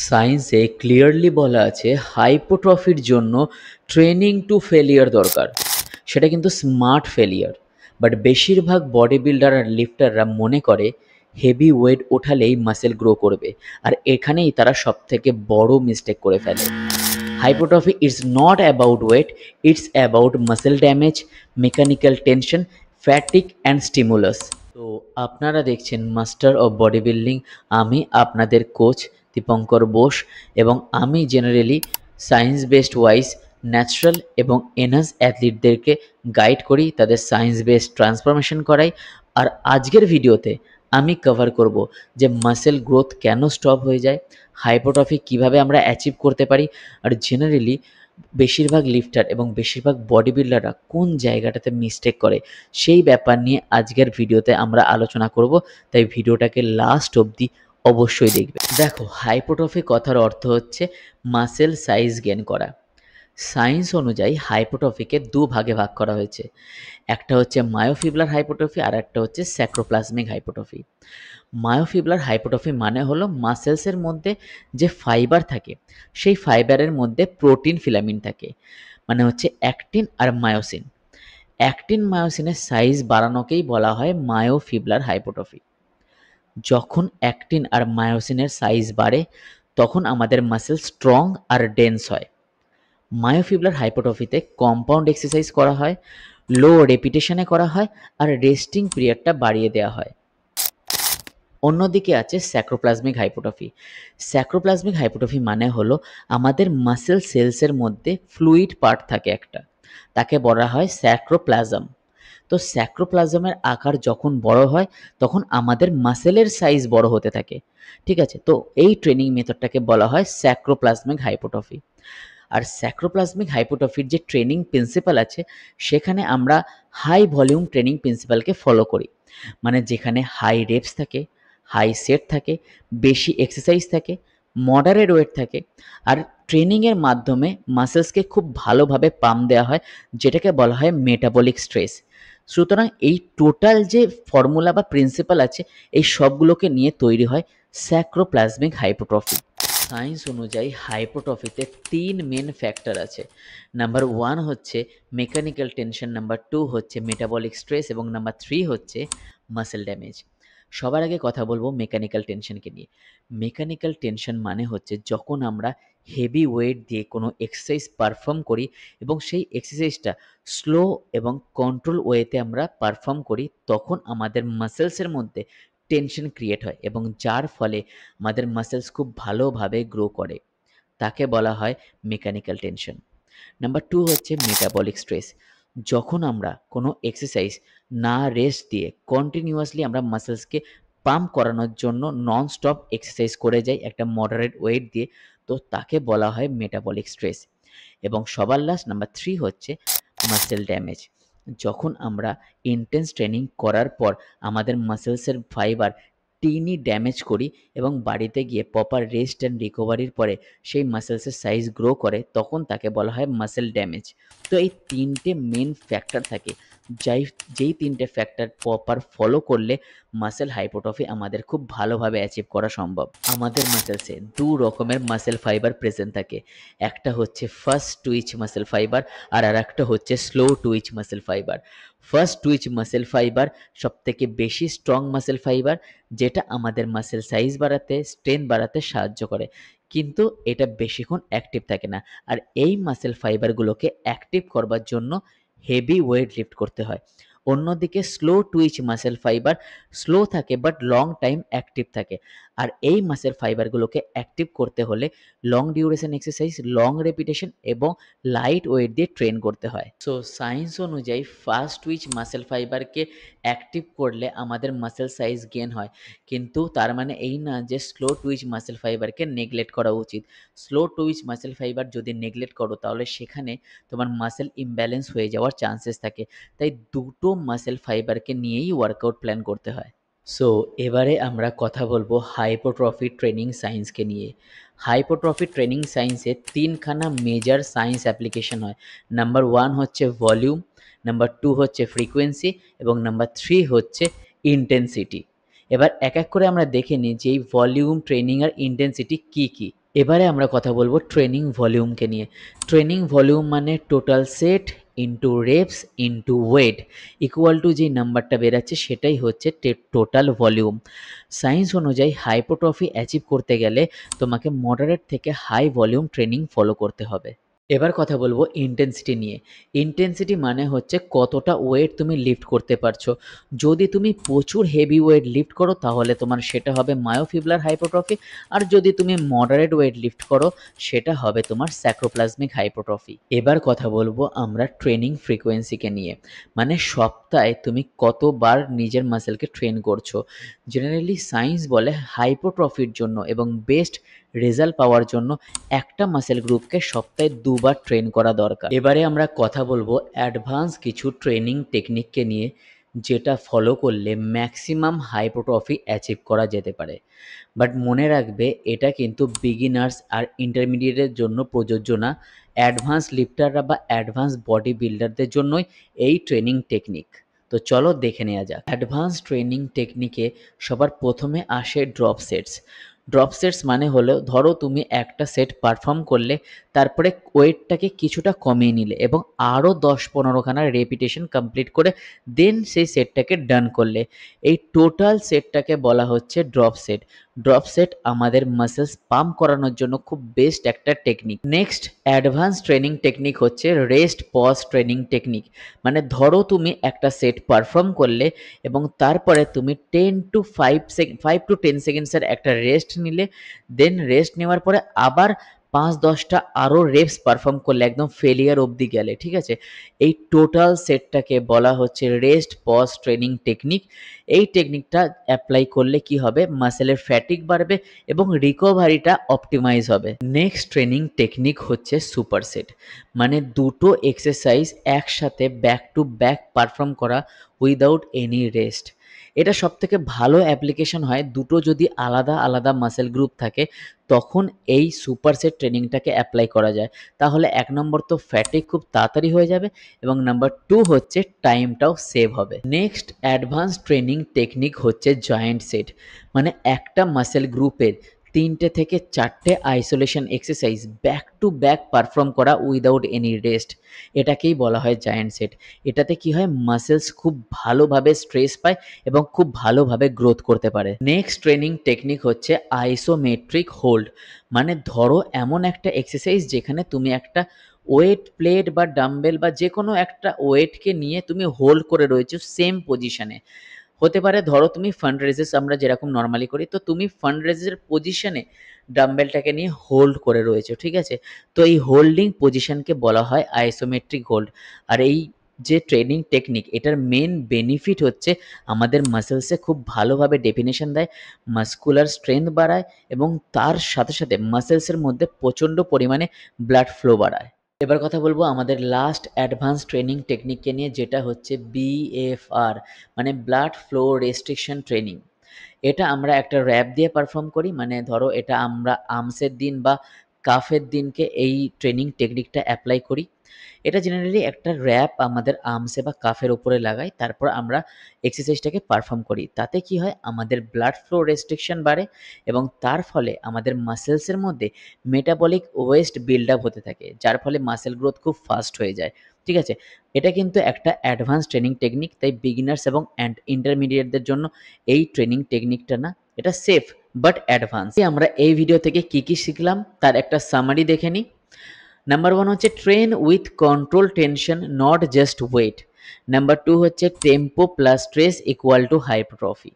সায়েন্সে ক্লিয়ারলি বলা আছে হাইপোট্রফির জন্য ট্রেনিং টু ফেলিয়ার দরকার। সেটা কিন্তু স্মার্ট ফেলিয়ার। বাট বেশিরভাগ বডি বিল্ডার আর লিফটাররা মনে করে হেভি ওয়েট ওঠালেই মাসেল গ্রো করবে, আর এখানেই তারা সব থেকে বড় মিস্টেক করে ফেলে। Hypertrophy is not about weight, it's about muscle damage, mechanical tension, fatigue and stimulus. তো আপনারা দেখছেন মাস্টার অফ বডি বিল্ডিং। আমি আপনাদের কোচ দীপঙ্কর বোস, এবং আমি generally science based wise natural এবং এনহান্স অ্যাথলিটদেরকে গাইড করি, তাদের সায়েন্স বেসড ট্রান্সফরমেশন করাই। আর আজকের ভিডিওতে আমি কভার করব যে মাসেল গ্রোথ কেন স্টপ হয়ে যায়, হাইপোট্রফি কিভাবে আমরা অ্যাচিভ করতে পারি, আর জেনারেলি বেশিরভাগ লিফটার এবং বেশিরভাগ বডি বিল্ডাররা কোন জায়গাটাতে মিস্টেক করে, সেই ব্যাপার নিয়ে আজকের ভিডিওতে আমরা আলোচনা করব। তাই ভিডিওটাকে লাস্ট অবধি অবশ্যই দেখবে। দেখো, হাইপোট্রফি কথার অর্থ হচ্ছে মাসেল সাইজ গেন করা। সায়েন্স অনুযায়ী হাইপোট্রফিকে দু ভাগে ভাগ করা হয়েছে। একটা হচ্ছে মায়োফিবলার হাইপোট্রফি, আর একটা হচ্ছে স্যাক্রোপ্লাজমিক হাইপোট্রফি। মায়োফিবলার হাইপোট্রফি মানে হলো মাসেলসের মধ্যে যে ফাইবার থাকে, সেই ফাইবারের মধ্যে প্রোটিন ফিলামেন্ট থাকে, মানে হচ্ছে অ্যাক্টিন আর মায়োসিন। অ্যাক্টিন মায়োসিনের সাইজ বাড়ানোকেই বলা হয় মায়োফিবলার হাইপোট্রফি। যখন অ্যাক্টিন আর মায়োসিনের সাইজ বাড়ে, তখন আমাদের মাসেল স্ট্রং আর ডেন্স হয়। মায়োফিবলার হাইপোট্রফিতে কম্পাউন্ড এক্সারসাইজ করা হয়, লো রেপিটেশনে করা হয়, আর রেস্টিং পিরিয়ডটা বাড়িয়ে দেওয়া হয়। অন্যদিকে আছে স্যাক্রোপ্লাজমিক হাইপোট্রফি। স্যাক্রোপ্লাজমিক হাইপোট্রফি মানে হলো আমাদের মাসেল সেলসের মধ্যে ফ্লুইড পার্ট থাকে একটা, তাকে বলা হয় স্যাক্রোপ্লাজম। তো স্যাক্রোপ্লাজমের আকার যখন বড় হয়, তখন আমাদের মাসেলের সাইজ বড় হতে থাকে। ঠিক আছে, তো এই ট্রেনিং মেথডটাকে বলা হয় স্যাক্রোপ্লাজমিক হাইপোট্রফি। আর স্যাক্রোপ্লাজমিক হাইপোট্রফির যে ট্রেনিং প্রিন্সিপাল আছে, সেখানে আমরা হাই ভলিউম ট্রেনিং প্রিন্সিপালকে ফলো করি। মানে যেখানে হাই রেপস থাকে, হাই সেট থাকে, বেশি এক্সারসাইজ থাকে, মডারেট ওয়েট থাকে, আর ট্রেনিংয়ের মাধ্যমে মাসেলসকে খুব ভালোভাবে পাম্প দেওয়া হয়, যেটাকে বলা হয় মেটাবলিক স্ট্রেস। সুতরাং এই টোটাল যে ফর্মুলা বা প্রিন্সিপাল আছে, এই সবগুলোকে নিয়ে তৈরি হয় স্যাক্রোপ্লাজমিক হাইপোট্রফি। সায়েন্স অনুযায়ী হাইপোট্রফিতে তিন মেন ফ্যাক্টর আছে। নাম্বার ওয়ান হচ্ছে মেকানিক্যাল টেনশন, নাম্বার টু হচ্ছে মেটাবলিক স্ট্রেস, এবং নাম্বার থ্রি হচ্ছে মাসেল ড্যামেজ। সবার আগে কথা বলবো মেকানিক্যাল টেনশনকে নিয়ে। মেকানিক্যাল টেনশন মানে হচ্ছে যখন আমরা হেভি ওয়েট দিয়ে কোনো এক্সারসাইজ পারফর্ম করি, এবং সেই এক্সারসাইজটা স্লো এবং কন্ট্রোল ওয়েতে আমরা পারফর্ম করি, তখন আমাদের মাসেলসের মধ্যে টেনশন ক্রিয়েট হয়, এবং যার ফলে আমাদের মাসেলস খুব ভালোভাবে গ্রো করে, তাকে বলা হয় মেকানিক্যাল টেনশন। নাম্বার টু হচ্ছে মেটাবলিক স্ট্রেস। যখন আমরা কোনো এক্সারসাইজ না রেস্ট দিয়ে কন্টিনিউয়াসলি আমরা মাসেলসকে পাম্প করানোর জন্য নন স্টপ এক্সারসাইজ করে যাই একটা মডারেট ওয়েট দিয়ে, তো তাকে বলা হয় মেটাবলিক স্ট্রেস। এবং সবার লাস্ট নাম্বার থ্রি হচ্ছে মাসেল ড্যামেজ। যখন আমরা ইন্টেন্স ট্রেনিং করার পর আমাদের মাসেলসের ফাইবার টিনি ড্যামেজ করি, এবং বাড়িতে গিয়ে প্রপার রেস্ট অ্যান্ড রিকভারির পরে সেই মাসেলসের সাইজ গ্রো করে, তখন তাকে বলা হয় মাসেল ড্যামেজ। তো এই তিনটে মেন ফ্যাক্টর থাকে, যেই তিনটে ফ্যাক্টর প্রপার ফলো করলে মাসেল হাইপোট্রফি আমাদের খুব ভালোভাবে অ্যাচিভ করা সম্ভব। আমাদের মাসেলসে দু রকমের মাসেল ফাইবার প্রেজেন্ট থাকে। একটা হচ্ছে ফার্স্ট টুইচ মাসেল ফাইবার, আর একটা হচ্ছে slow Twitch muscle fibre. First Twitch muscle fibre সবথেকে বেশি স্ট্রং মাসেল ফাইবার, যেটা আমাদের মাসেল সাইজ বাড়াতে, স্ট্রেংথ বাড়াতে সাহায্য করে, কিন্তু এটা বেশিক্ষণ অ্যাক্টিভ থাকে না। আর এই মাসেল ফাইবারগুলোকে অ্যাক্টিভ করবার জন্য হেভি ওয়েট লিফট করতে হয়। অন্যদিকে slow Twitch muscle fibre slow থাকে বাট লং টাইম অ্যাক্টিভ থাকে। আর এই মাসেল ফাইবারগুলোকে অ্যাক্টিভ করতে হলে long duration exercise, long repetition এবং লাইট ওয়েট দিয়ে ট্রেন করতে হয়। সো সায়েন্স অনুযায়ী ফাস্ট টুইচ মাসেল ফাইবারকে অ্যাক্টিভ করলে আমাদের মাসেল সাইজ গেন হয়, কিন্তু তার মানে এই না যে স্লো টুইচ মাসেল ফাইবারকে নেগলেক্ট করা উচিত। স্লো টুইচ মাসেল ফাইবার যদি নেগলেক্ট করো, তাহলে সেখানে তোমার মাসেল ইমব্যালেন্স হয়ে যাওয়ার চান্সেস থাকে। তাই দুটো মাসেল ফাইবারকে নিয়েই ওয়ার্কআউট প্ল্যান করতে হয়। সো এবারে আমরা কথা বলবো হাইপোট্রফি ট্রেনিং সায়েন্সকে নিয়ে। হাইপোট্রফি ট্রেনিং সায়েন্সে তিনখানা মেজর সায়েন্স অ্যাপ্লিকেশন হয়। নাম্বার ওয়ান হচ্ছে ভলিউম, নাম্বার টু হচ্ছে ফ্রিকোয়েন্সি, এবং নাম্বার থ্রি হচ্ছে ইন্টেন্সিটি। এবার এক এক করে আমরা দেখে নিই যে এই ভলিউম, ট্রেনিং আর ইন্টেন্সিটি কী কী। এবারে আমরা কথা বলবো ট্রেনিং ভলিউমকে নিয়ে। ট্রেনিং ভলিউম মানে total set into reps into weight equal to যে নাম্বারটা বেরাচ্ছে সেটাই হচ্ছে টোটাল ভলিউম। সায়েন্স অনুযায়ী হাইপোট্রফি অ্যাচিভ করতে গেলে তোমাকে মডারেট থেকে হাই ভলিউম ট্রেনিং ফলো করতে হবে। এবার কথা বলবো ইন্টেন্সিটি নিয়ে। ইন্টেন্সিটি মানে হচ্ছে কতটা ওয়েট তুমি লিফট করতে পারছো। যদি তুমি প্রচুর হেভি ওয়েট লিফট করো তাহলে তোমার সেটা হবে মায়োফিবুলার হাইপোট্রফি, আর যদি তুমি মডারেট ওয়েট লিফট করো সেটা হবে তোমার স্যাক্রোপ্লাজমিক হাইপোট্রফি। এবার কথা বলবো আমরা ট্রেনিং ফ্রিকোয়েন্সিকে নিয়ে, মানে সপ্তাহে তুমি কতবার নিজের মাসেলকে ট্রেন করছো। জেনারেলি সায়েন্স বলে হাইপোট্রফির জন্য এবং বেস্ট রেজাল্ট পাওয়ার জন্য একটা মাসেল গ্রুপকে সপ্তাহে 2 বার ট্রেন করা দরকার। এবারে আমরা কথা বলবো অ্যাডভান্স কিছু ট্রেনিং টেকনিককে নিয়ে, যেটা ফলো করলে ম্যাক্সিমাম হাইপোট্রফি অ্যাচিভ করা যেতে পারে। বাট মনে রাখবে এটা কিন্তু বিগিনার্স আর ইন্টারমিডিয়েটের জন্য প্রযোজ্য না। অ্যাডভান্স লিফটাররা বা অ্যাডভান্স বডি বিল্ডারদের জন্যই এই ট্রেনিং টেকনিক। তো চলো দেখে নেওয়া যাক। অ্যাডভান্স ট্রেনিং টেকনিকে সবার প্রথমে আসে ড্রপ সেটস। ড্রপ সেটস মানে হলো ধরো তুমি একটা সেট পারফর্ম করলে, তারপরে ওয়েটটাকে কিছুটা কমিয়ে নিলে এবং আরও 10-15খানা রেপিটেশন কমপ্লিট করে দেন সেই সেটটাকে ডান করলে, এই টোটাল সেটটাকে বলা হচ্ছে ড্রপ সেট। ড্রপ সেট আমাদের মাসেলস পাম্প করানোর জন্য খুব বেস্ট একটা technique. Next advance training technique হচ্ছে রেস্ট পজ ট্রেনিং টেকনিক। মানে ধরো তুমি একটা সেট পারফর্ম করলে এবং তারপরে তুমি 5 to 10 সেকেন্ডসের একটা রেস্ট নিলে, দেন রেস্ট নেওয়ার পরে আবার 5-10টা আরও রেপস পারফর্ম করলে একদম ফেলিয়ার অবধি গেলে, ঠিক আছে। এই টোটাল সেটটাকে বলা হচ্ছে রেস্ট পজ ট্রেনিং টেকনিক। এই টেকনিকটা অ্যাপ্লাই করলে কি হবে, মাসেলের ফ্যাটিক বাড়বে এবং রিকভারিটা অপটিমাইজ হবে। নেক্সট ট্রেনিং টেকনিক হচ্ছে সুপারসেট, মানে দুটো এক্সারসাইজ একসাথে ব্যাক টু ব্যাক পারফর্ম করা উইদাউট এনি রেস্ট। এটা সবথেকে ভালো অ্যাপ্লিকেশন হয় দুটো যদি আলাদা আলাদা মাসেল গ্রুপ থাকে, তখন এই সুপারসেট ট্রেনিংটাকে অ্যাপ্লাই করা যায়। তাহলে 1 নম্বর তো ফ্যাটিক খুব তাড়াতাড়ি হয়ে যাবে এবং নাম্বার 2 হচ্ছে টাইমটাও সেভ হবে। নেক্সট অ্যাডভান্স ট্রেনিং টেকনিক হচ্ছে জয়েন্ট সেট, মানে একটা মাসেল গ্রুপের 3টে থেকে 4টে isolation exercise back to back perform করা উইদাউট এনি রেস্ট, এটাকেই বলা হয় জায়ান্ট সেট। এটাতে কি হয়, মাসেলস খুব ভালোভাবে স্ট্রেস পায় এবং খুব ভালোভাবে গ্রোথ করতে পারে। নেক্সট ট্রেনিং টেকনিক হচ্ছে আইসোমেট্রিক হোল্ড, মানে ধরো এমন একটা এক্সারসাইজ যেখানে তুমি একটা ওয়েট প্লেট বা ডাম্বেল বা যে কোনো একটা ওয়েটকে নিয়ে তুমি হোল্ড করে রয়েছো সেম পজিশনে। হতে পারে ধরো তুমি ফান্ড রেজেস আমরা যেরকম নর্মালি করি, তো তুমি ফান্ড রেজের পজিশনে ডাম্বেলটাকে নিয়ে হোল্ড করে রয়েছো, ঠিক আছে। তো এই হোল্ডিং পজিশনকে বলা হয় আইসোমেট্রিক হোল্ড। আর এই যে ট্রেনিং টেকনিক, এটার মেন বেনিফিট হচ্ছে আমাদের মাসেলসে খুব ভালোভাবে ডেফিনেশন দেয়, মাস্কুলার স্ট্রেংথ বাড়ায় এবং তার সাথে সাথে মাসেলসের মধ্যে প্রচণ্ড পরিমাণে ব্লাড ফ্লো বাড়ায়। এবার কথা বলবো আমাদের লাস্ট অ্যাডভান্স ট্রেনিং টেকনিককে নিয়ে, যেটা হচ্ছে বিএফআর, মানে ব্লাড ফ্লো রেস্ট্রিকশন ট্রেনিং। এটা আমরা একটা র্যাপ দিয়ে পারফর্ম করি, মানে ধরো এটা আমরা আর্মসের দিন বা কাফের দিনকে এই ট্রেনিং টেকনিকটা অ্যাপ্লাই করি। এটা জেনারেলি একটা র্যাপ আমাদের আর্মসে বা কাফের উপরে লাগাই, তারপর আমরা এক্সারসাইজটাকে পারফর্ম করি। তাতে কি হয়, আমাদের ব্লাড ফ্লো রেস্ট্রিকশন বাড়ে এবং তার ফলে আমাদের মাসেলসের মধ্যে মেটাবলিক ওয়েস্ট বিল্ড আপ হতে থাকে, যার ফলে মাসেল গ্রোথ খুব ফাস্ট হয়ে যায়, ঠিক আছে। এটা কিন্তু একটা অ্যাডভান্স ট্রেনিং টেকনিক, তাই বিগিনার্স এবং ইন্টারমিডিয়েটদের জন্য এই ট্রেনিং টেকনিকটা না, এটা সেফ বাট অ্যাডভান্স। আমরা এই ভিডিও থেকে কি কি শিখলাম তার একটা সামারি দেখে নিই। নাম্বার 1 হচ্ছে train with control tension, not just weight. Number 2 হচ্ছে tempo plus stress equal to hypertrophy.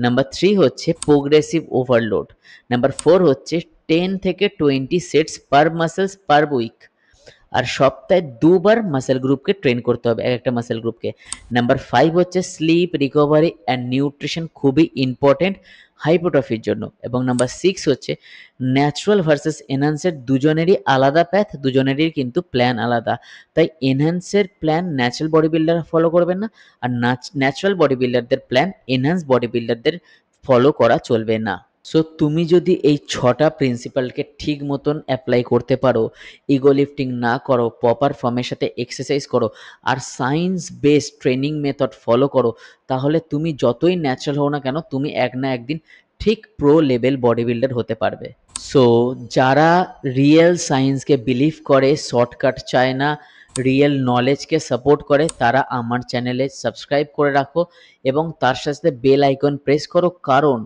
Number 3 হচ্ছে প্রোগ্রেসিভ ওভারলোড। নাম্বার 4 হচ্ছে 10 থেকে 20 সেটস পার মাসেলস পার উইক। আর সপ্তাহে 2 বার মাসেল গ্রুপকে ট্রেন করতে হবে, এক একটা মাসেল গ্রুপকে। নাম্বার 5 হচ্ছে স্লিপ, রিকভারি অ্যান্ড নিউট্রিশন খুবই ইম্পর্টেন্ট হাইপোট্রফির জন্য। এবং নাম্বার 6 হচ্ছে ন্যাচারাল ভার্সেস এনহান্সের দুজনেরই আলাদা প্যাথ, দুজনেরই কিন্তু প্ল্যান আলাদা। তাই এনহান্সের plan natural body builder follow করবেন না, আর ন্যাচারাল বডি বিল্ডারদের প্ল্যান এনহান্স বডি বিল্ডারদের ফলো করা চলবে না। সো তুমি যদি এই 6টা প্রিন্সিপালকে ঠিক মতন অ্যাপ্লাই করতে পারো, ইগো লিফটিং না করো, প্রপার ফর্মের সাথে এক্সারসাইজ করো আর science based training method follow করো, তাহলে তুমি যতই ন্যাচারাল হও না কেন, তুমি এক না একদিন ঠিক প্রো লেভেল বডি বিল্ডার হতে পারবে। সো যারা রিয়েল সায়েন্সকে বিলিভ করে, শর্টকাট চায় না, রিয়েল নলেজকে সাপোর্ট করে, তারা আমার চ্যানেলে সাবস্ক্রাইব করে রাখো এবং তার সাথে বেল আইকন প্রেস করো, কারণ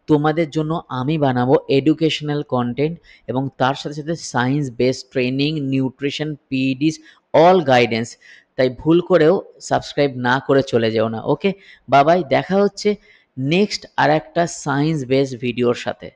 তোমাদের জন্য আমি বানাবো এডুকেশনাল কন্টেন্ট এবং তার সাথে সাথে science based training, nutrition, PEDs, all guidance. তাই ভুল করেও সাবস্ক্রাইব না করে চলে যেও না। ওকে, বাবাই, দেখা হচ্ছে নেক্সট আর একটা সায়েন্স বেসড ভিডিওর সাথে।